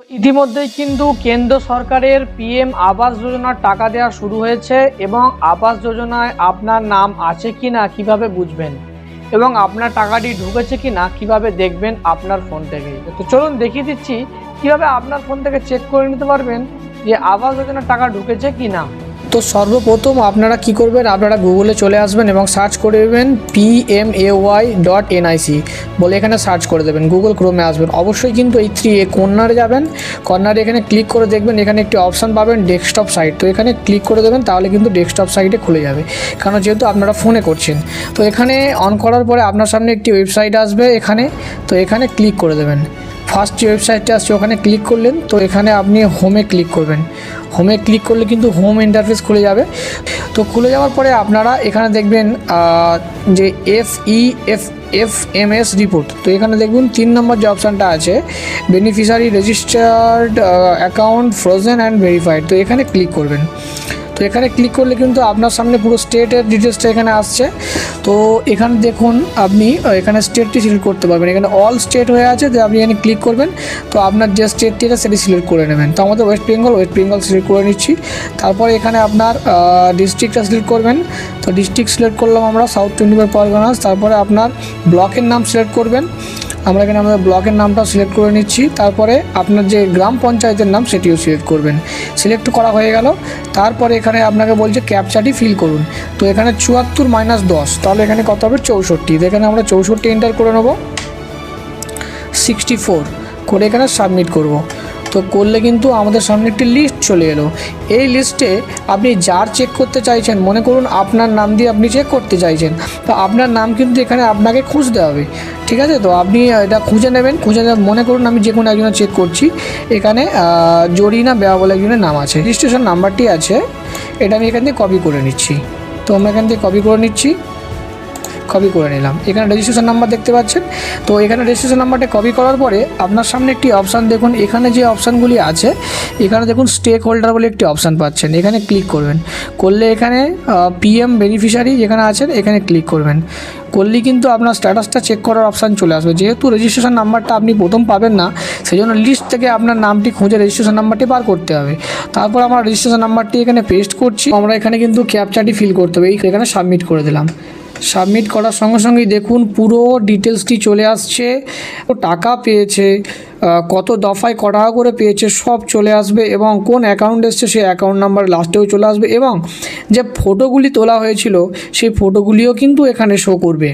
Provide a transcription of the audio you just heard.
ইতিমধ্যেই কিন্তু কেন্দ্র সরকারের পিএম আবাস যোজনার টাকা দেওয়া শুরু হয়েছে এবং আবাস যোজনায় আপনার নাম আছে কি না কীভাবে বুঝবেন এবং আপনার টাকাটি ঢুকেছে কি না কীভাবে দেখবেন আপনার ফোন থেকে। তো চলুন দেখিয়ে দিচ্ছি কীভাবে আপনার ফোন থেকে চেক করে নিতে পারবেন যে আবাস যোজনার টাকা ঢুকেছে কি না। তো সর্বপ্রথম আপনারা কি করবেন, আপনারা গুগলে চলে আসবেন এবং সার্চ করে দেবেন PMAY.NIC বলে এখানে সার্চ করে দেবেন। গুগল ক্রোমে আসবেন, অবশ্যই কিন্তু এই 3A কর্নারে যাবেন। কর্নারে এখানে ক্লিক করে দেখবেন এখানে একটি অপশান পাবেন ডেস্কটপ সাইট, তো এখানে ক্লিক করে দেবেন, তাহলে কিন্তু ডেস্কটপ সাইটে খুলে যাবে, কারণ যেহেতু আপনারা ফোনে করছেন। তো এখানে অন করার পরে আপনার সামনে একটি ওয়েবসাইট আসবে এখানে, তো এখানে ক্লিক করে দেবেন। ফার্স্ট যে ওয়েবসাইটটা আসছে ওখানে ক্লিক করলেন, তো এখানে আপনি হোমে ক্লিক করবেন। হোমে ক্লিক করলে কিন্তু হোম ইন্টারফেস খুলে যাবে। তো খুলে যাওয়ার পরে আপনারা এখানে দেখবেন যে FEFMS রিপোর্ট, তো এখানে দেখুন 3 নম্বর যে অপশানটা আছে beneficiary registered account frozen and verified, তো এখানে ক্লিক করবেন। তো এখানে ক্লিক করলে কিন্তু আপনার সামনে পুরো স্টেটের ডিটেলসটা এখানে আসছে। তো এখানে দেখুন আপনি এখানে স্টেটটি সিলেক্ট করতে পারবেন, এখানে অল স্টেট হয়ে আছে, তো আপনি এখানে ক্লিক করবেন, তো আপনার যে স্টেটটি আছে সেটি সিলেক্ট করে নেবেন। তো আমাদের ওয়েস্ট বেঙ্গল সিলেক্ট করে নিচ্ছি। তারপরে এখানে আপনার ডিস্ট্রিক্টটা সিলেক্ট করবেন, তো ডিস্ট্রিক্ট সিলেক্ট করলাম আমরা সাউথ 24 পরগনাস। তারপরে আপনার ব্লকের নাম সিলেক্ট করবেন, আমরা এখানে আমাদের ব্লকের নামটা সিলেক্ট করে নিচ্ছি। তারপরে আপনার যে গ্রাম পঞ্চায়েতের নাম সেটিও সিলেক্ট করবেন। সিলেক্ট করা হয়ে গেল। তারপরে এখানে আপনাকে বলছে ক্যাপচাটি ফিল করুন, তো এখানে 74 - 10, তাহলে এখানে কত হবে 64, এখানে আমরা 64 এন্টার করে নেব। 64 করে এখানে সাবমিট করব। তো করলে কিন্তু আমাদের সামনে একটি লিস্ট চলে এলো। এই লিস্টে আপনি যার চেক করতে চাইছেন, মনে করুন আপনার নাম দিয়ে আপনি চেক করতে চাইছেন, তো আপনার নাম কিন্তু এখানে আপনাকে খুঁজতে হবে, ঠিক আছে? তো আপনি এটা খুঁজে নেবেন। মনে করুন আমি যে কোনো একজনের চেক করছি, এখানে জরিনা বেয়া বলে একজনের নাম আছে, রেজিস্ট্রেশন নাম্বারটি আছে, এটা আমি এখান থেকে কপি করে নিচ্ছি। তো আমরা এখান থেকে কপি করে নিচ্ছি, কপি করে নিলাম। এখানে রেজিস্ট্রেশন নাম্বার দেখতে পাচ্ছেন। তো এখানে রেজিস্ট্রেশন নাম্বারটা কপি করার পরে আপনার সামনে একটি অপশান দেখুন, এখানে যে অপশানগুলি আছে এখানে দেখুন স্টেক হোল্ডার বলে একটি অপশান পাচ্ছেন, এখানে ক্লিক করবেন। করলে এখানে PM বেনিফিশিয়ারি যেখানে আছেন এখানে ক্লিক করবেন। করলেই কিন্তু আপনার স্ট্যাটাসটা চেক করার অপশান চলে আসবে। যেহেতু রেজিস্ট্রেশন নাম্বারটা আপনি প্রথম পাবেন না, সেই জন্য লিস্ট থেকে আপনার নামটি খুঁজে রেজিস্ট্রেশন নাম্বারটি বার করতে হবে। তারপর আমরা রেজিস্ট্রেশন নাম্বারটি এখানে পেস্ট করছি, আমরা এখানে কিন্তু ক্যাপচাটি ফিল করতে হবে, এখানে সাবমিট করে দিলাম। সাবমিট করার সঙ্গে সঙ্গেই দেখুন পুরো ডিটেলসটি চলে আসছে, টাকা পেয়েছে, কত দফায় ক টাকা করে পেয়েছে সব চলে আসবে, এবং কোন অ্যাকাউন্ট এসছে সেই অ্যাকাউন্ট নাম্বার লাস্টেও চলে আসবে, এবং যে ফটোগুলি তোলা হয়েছিল সেই ফটোগুলিও কিন্তু এখানে শো করবে।